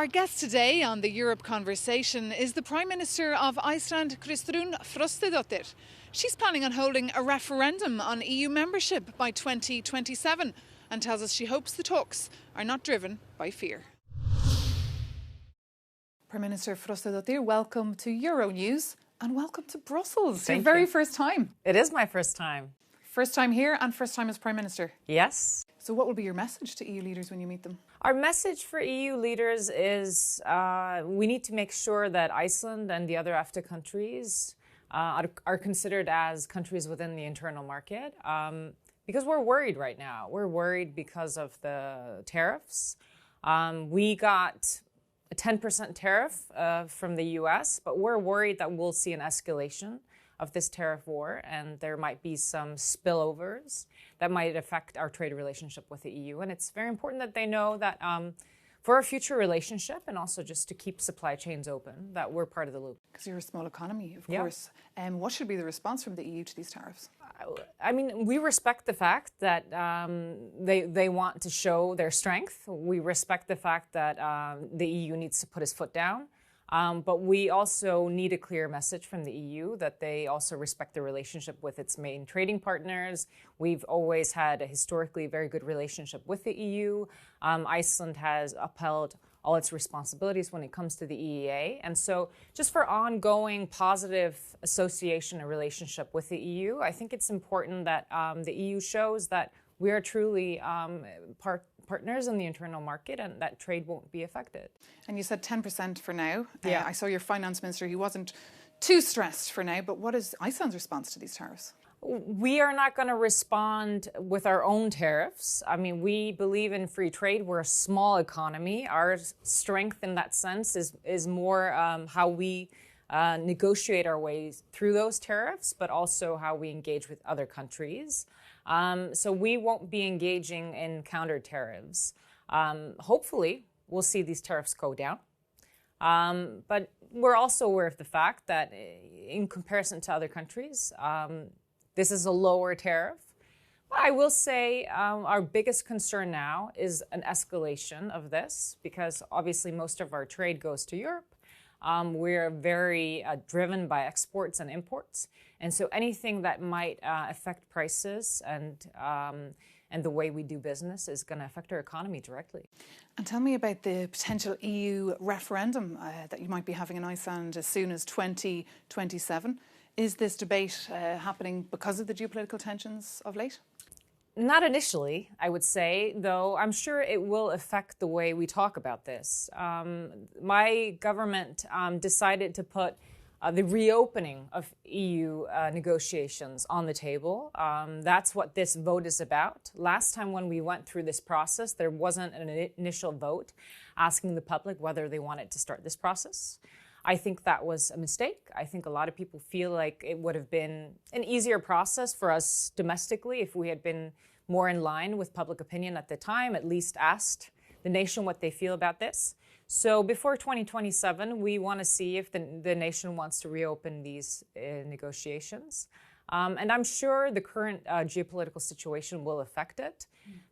Our guest today on the Europe Conversation is the Prime Minister of Islandii Kristrún Frostadóttir. She's planning on holding a referendum on EU membership by 2027 and tells us she hopes the talks are not driven by fear. Prime Minister Frostadóttir, welcome to Euronews and welcome to Brussels. Thank Your very you. first time. It is my first time. First time here and first time as Prime Minister. Yes. So what will be your message to EU leaders when you meet them? Our message for EU leaders is we need to make sure that Iceland and the other EFTA countries are considered as countries within the internal market because we're worried right now. We're worried because of the tariffs. We got a 10% tariff from the US, but we're worried that we'll see an escalation of this tariff war, and there might be some spillovers that might affect our trade relationship with the EU. And it's very important that they know that for a future relationship and also just to keep supply chains open, that we're part of the loop. Because you're a small economy, of Yeah. course. What should be the response from the EU to these tariffs? I mean, we respect the fact that they want to show their strength. We respect the fact that the EU needs to put its foot down. But we also need a clear message from the EU that they also respect the relationship with its main trading partners. We've always had a historically very good relationship with the EU. Iceland has upheld all its responsibilities when it comes to the EEA. And so just for ongoing positive association and relationship with the EU, I think it's important that the EU shows that we are truly partners in the internal market and that trade won't be affected. And you said 10% for now. Yeah. I saw your finance minister, he wasn't too stressed for now, but what is Iceland's response to these tariffs? We are not going to respond with our own tariffs. I mean, we believe in free trade. We're a small economy. Our strength in that sense is more how we negotiate our way through those tariffs, but also how we engage with other countries. So we won't be engaging in counter tariffs. Hopefully, we'll see these tariffs go down. But we're also aware of the fact that in comparison to other countries, this is a lower tariff. But I will say our biggest concern now is an escalation of this because obviously most of our trade goes to Europe. We're very driven by exports and imports. And so anything that might affect prices and the way we do business is going to affect our economy directly. And tell me about the potential EU referendum that you might be having in Iceland as soon as 2027. Is this debate happening because of the geopolitical tensions of late? Not initially, I would say, though I'm sure it will affect the way we talk about this. My government decided to put the reopening of EU negotiations on the table. That's what this vote is about. Last time when we went through this process, there wasn't an initial vote asking the public whether they wanted to start this process. I think that was a mistake. I think a lot of people feel like it would have been an easier process for us domestically if we had been more in line with public opinion at the time, at least asked the nation what they feel about this. So before 2027, we want to see if the nation wants to reopen these negotiations. And I'm sure the current geopolitical situation will affect it.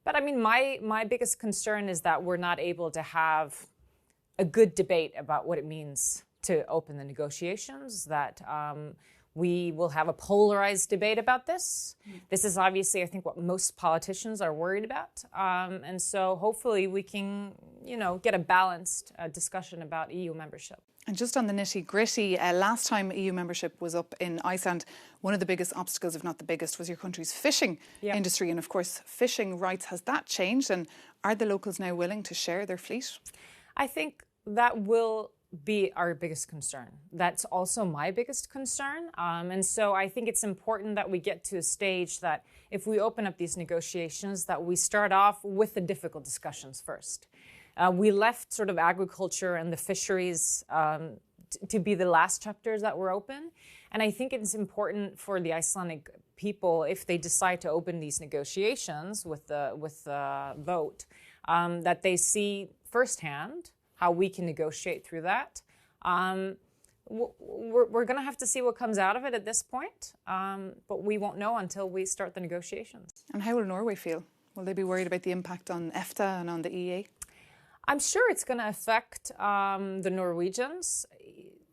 But I mean, my biggest concern is that we're not able to have a good debate about what it means to open the negotiations, that we will have a polarized debate about this. This is obviously, I think, what most politicians are worried about. And so hopefully we can, get a balanced discussion about EU membership. And just on the nitty-gritty, last time EU membership was up in Iceland, one of the biggest obstacles, if not the biggest, was your country's fishing industry. And of course, fishing rights, has that changed? And are the locals now willing to share their fleet? I think that will be our biggest concern. That's also my biggest concern. And so I think it's important that we get to a stage that if we open up these negotiations, that we start off with the difficult discussions first. We left sort of agriculture and the fisheries to be the last chapters that were open. And I think it's important for the Icelandic people, if they decide to open these negotiations with the vote, that they see firsthand how we can negotiate through that. We're going to have to see what comes out of it at this point, but we won't know until we start the negotiations. And how will Norway feel? Will they be worried about the impact on EFTA and on the EEA? I'm sure it's going to affect the Norwegians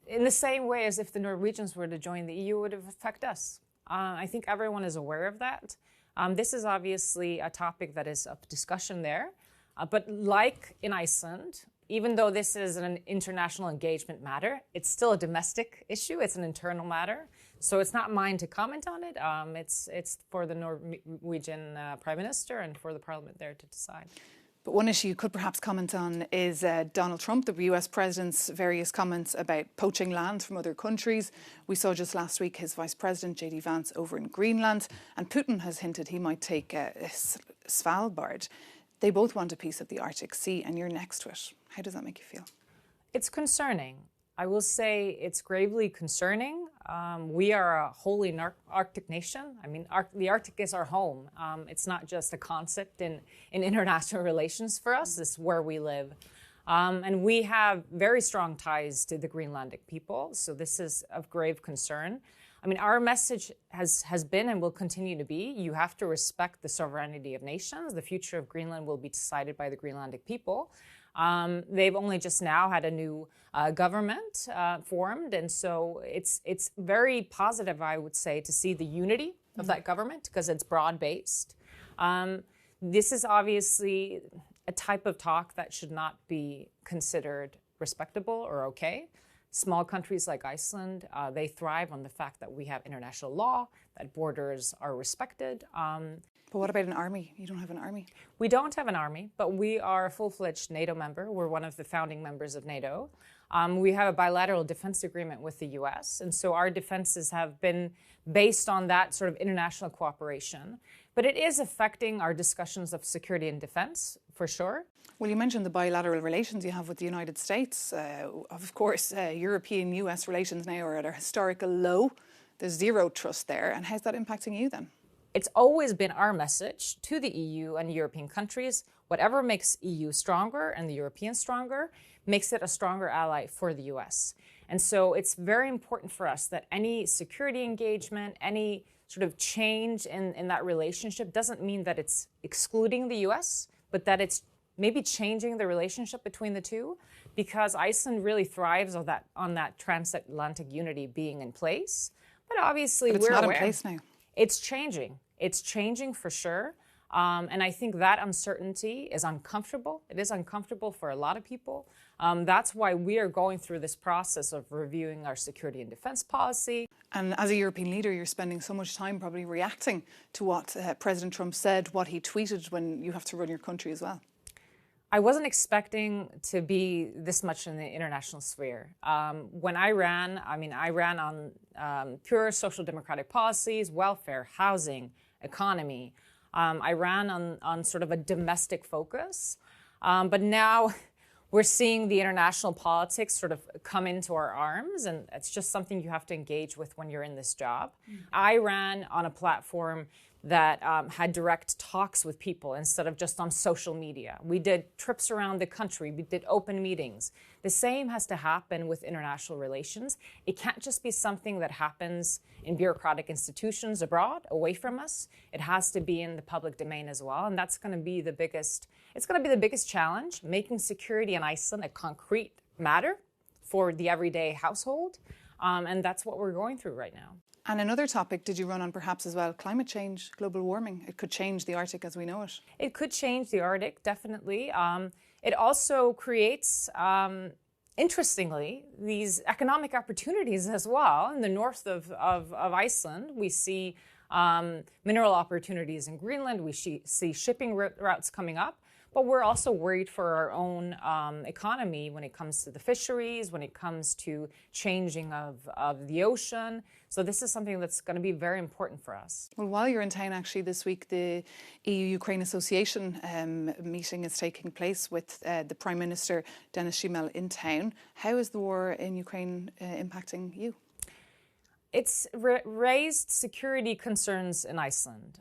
in the same way as if the Norwegians were to join the EU, it would affect us. I think everyone is aware of that. This is obviously a topic that is of discussion there. But like in Iceland, even though this is an international engagement matter, it's still a domestic issue. It's an internal matter. So it's not mine to comment on it. It's for the Norwegian Prime Minister and for the Parliament there to decide. But one issue you could perhaps comment on is Donald Trump, the US president's various comments about poaching land from other countries. We saw just last week his Vice President, J.D. Vance, over in Greenland, and Putin has hinted he might take Svalbard. They both want a piece of the Arctic Sea, and you're next to it. How does that make you feel? It's concerning. I will say it's gravely concerning. We are a wholly Arctic nation. I mean, the Arctic is our home. It's not just a concept in international relations for us. It's where we live. And we have very strong ties to the Greenlandic people. So this is of grave concern. I mean, our message has been and will continue to be, you have to respect the sovereignty of nations. The future of Greenland will be decided by the Greenlandic people. They've only just now had a new government formed, and so it's very positive, I would say, to see the unity of that government because it's broad-based. This is obviously a type of talk that should not be considered respectable or okay. Small countries like Iceland, they thrive on the fact that we have international law, that borders are respected. But what about an army? You don't have an army. We don't have an army, but we are a full-fledged NATO member. We're one of the founding members of NATO. We have a bilateral defense agreement with the US, and so our defenses have been based on that sort of international cooperation. But it is affecting our discussions of security and defense, for sure. Well, you mentioned the bilateral relations you have with the United States. Of course, European-US relations now are at a historical low. There's zero trust there. And how's that impacting you then? It's always been our message to the EU and European countries, whatever makes EU stronger and the Europeans stronger, makes it a stronger ally for the US. And so it's very important for us that any security engagement, any sort of change in that relationship doesn't mean that it's excluding the US, but that it's maybe changing the relationship between the two, because Iceland really thrives on that transatlantic unity being in place. But obviously, it's not in place now. It's changing. It's changing for sure. And I think that uncertainty is uncomfortable. It is uncomfortable for a lot of people. That's why we are going through this process of reviewing our security and defense policy. And as a European leader, you're spending so much time probably reacting to what President Trump said, what he tweeted when you have to run your country as well. I wasn't expecting to be this much in the international sphere. When I ran on pure social democratic policies, welfare, housing, economy. I ran on sort of a domestic focus. But now we're seeing the international politics sort of come into our arms, and it's just something you have to engage with when you're in this job. I ran on a platform that had direct talks with people instead of just on social media. We did trips around the country. We did open meetings. The same has to happen with international relations. It can't just be something that happens in bureaucratic institutions abroad, away from us. It has to be in the public domain as well, and that's going to be the biggest. It's going to be the biggest challenge, making security in Iceland a concrete matter for the everyday household, and that's what we're going through right now. And another topic did you run on perhaps as well, climate change, global warming. It could change the Arctic as we know it. It could change the Arctic, definitely. It also creates, interestingly, these economic opportunities as well. In the north of Iceland, we see mineral opportunities in Greenland. We see shipping routes coming up. But we're also worried for our own economy when it comes to the fisheries, when it comes to changing of the ocean. So this is something that's going to be very important for us. Well, while you're in town, actually, this week, the EU-Ukraine Association meeting is taking place with the Prime Minister, Denis Shmyhal, in town. How is the war in Ukraine impacting you? It's raised security concerns in Iceland.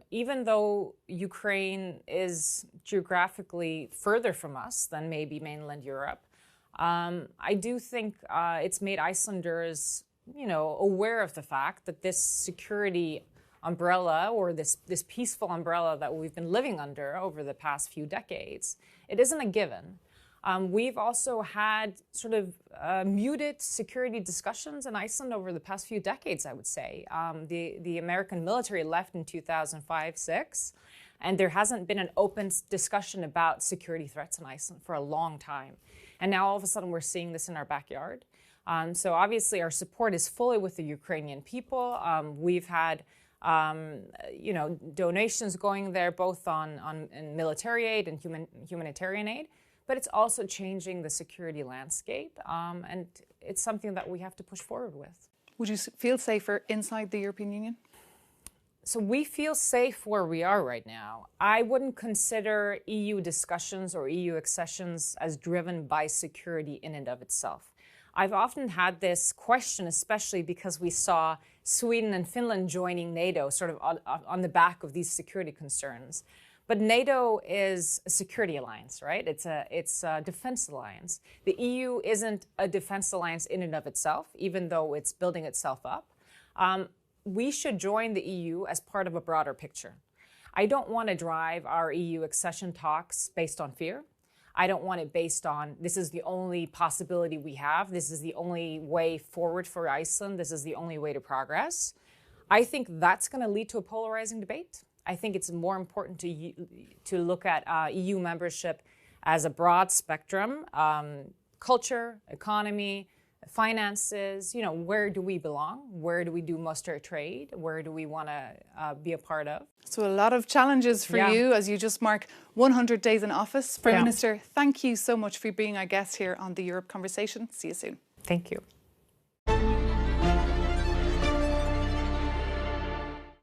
Even though Ukraine is geographically further from us than maybe mainland Europe, I do think it's made Icelanders, aware of the fact that this security umbrella, or this peaceful umbrella that we've been living under over the past few decades. It isn't a given. We've also had sort of muted security discussions in Iceland over the past few decades, I would say. The American military left in 2005-06, and there hasn't been an open discussion about security threats in Iceland for a long time. And now all of a sudden we're seeing this in our backyard. So obviously our support is fully with the Ukrainian people. We've had donations going there both on military aid and humanitarian aid. But it's also changing the security landscape, and it's something that we have to push forward with. Would you feel safer inside the European Union? So we feel safe where we are right now. I wouldn't consider EU discussions or EU accessions as driven by security in and of itself. I've often had this question, especially because we saw Sweden and Finland joining NATO sort of on the back of these security concerns. But NATO is a security alliance, right? It's a defense alliance. The EU isn't a defense alliance in and of itself, even though it's building itself up. We should join the EU as part of a broader picture. I don't want to drive our EU accession talks based on fear. I don't want it based on this is the only possibility we have. This is the only way forward for Iceland. This is the only way to progress. I think that's going to lead to a polarizing debate. I think it's more important to look at EU membership as a broad spectrum, culture, economy, finances, where do we belong? Where do we do muster trade? Where do we want to be a part of? So a lot of challenges for you as you just mark 100 days in office. Prime Minister, thank you so much for being our guest here on the Europe Conversation. See you soon. Thank you.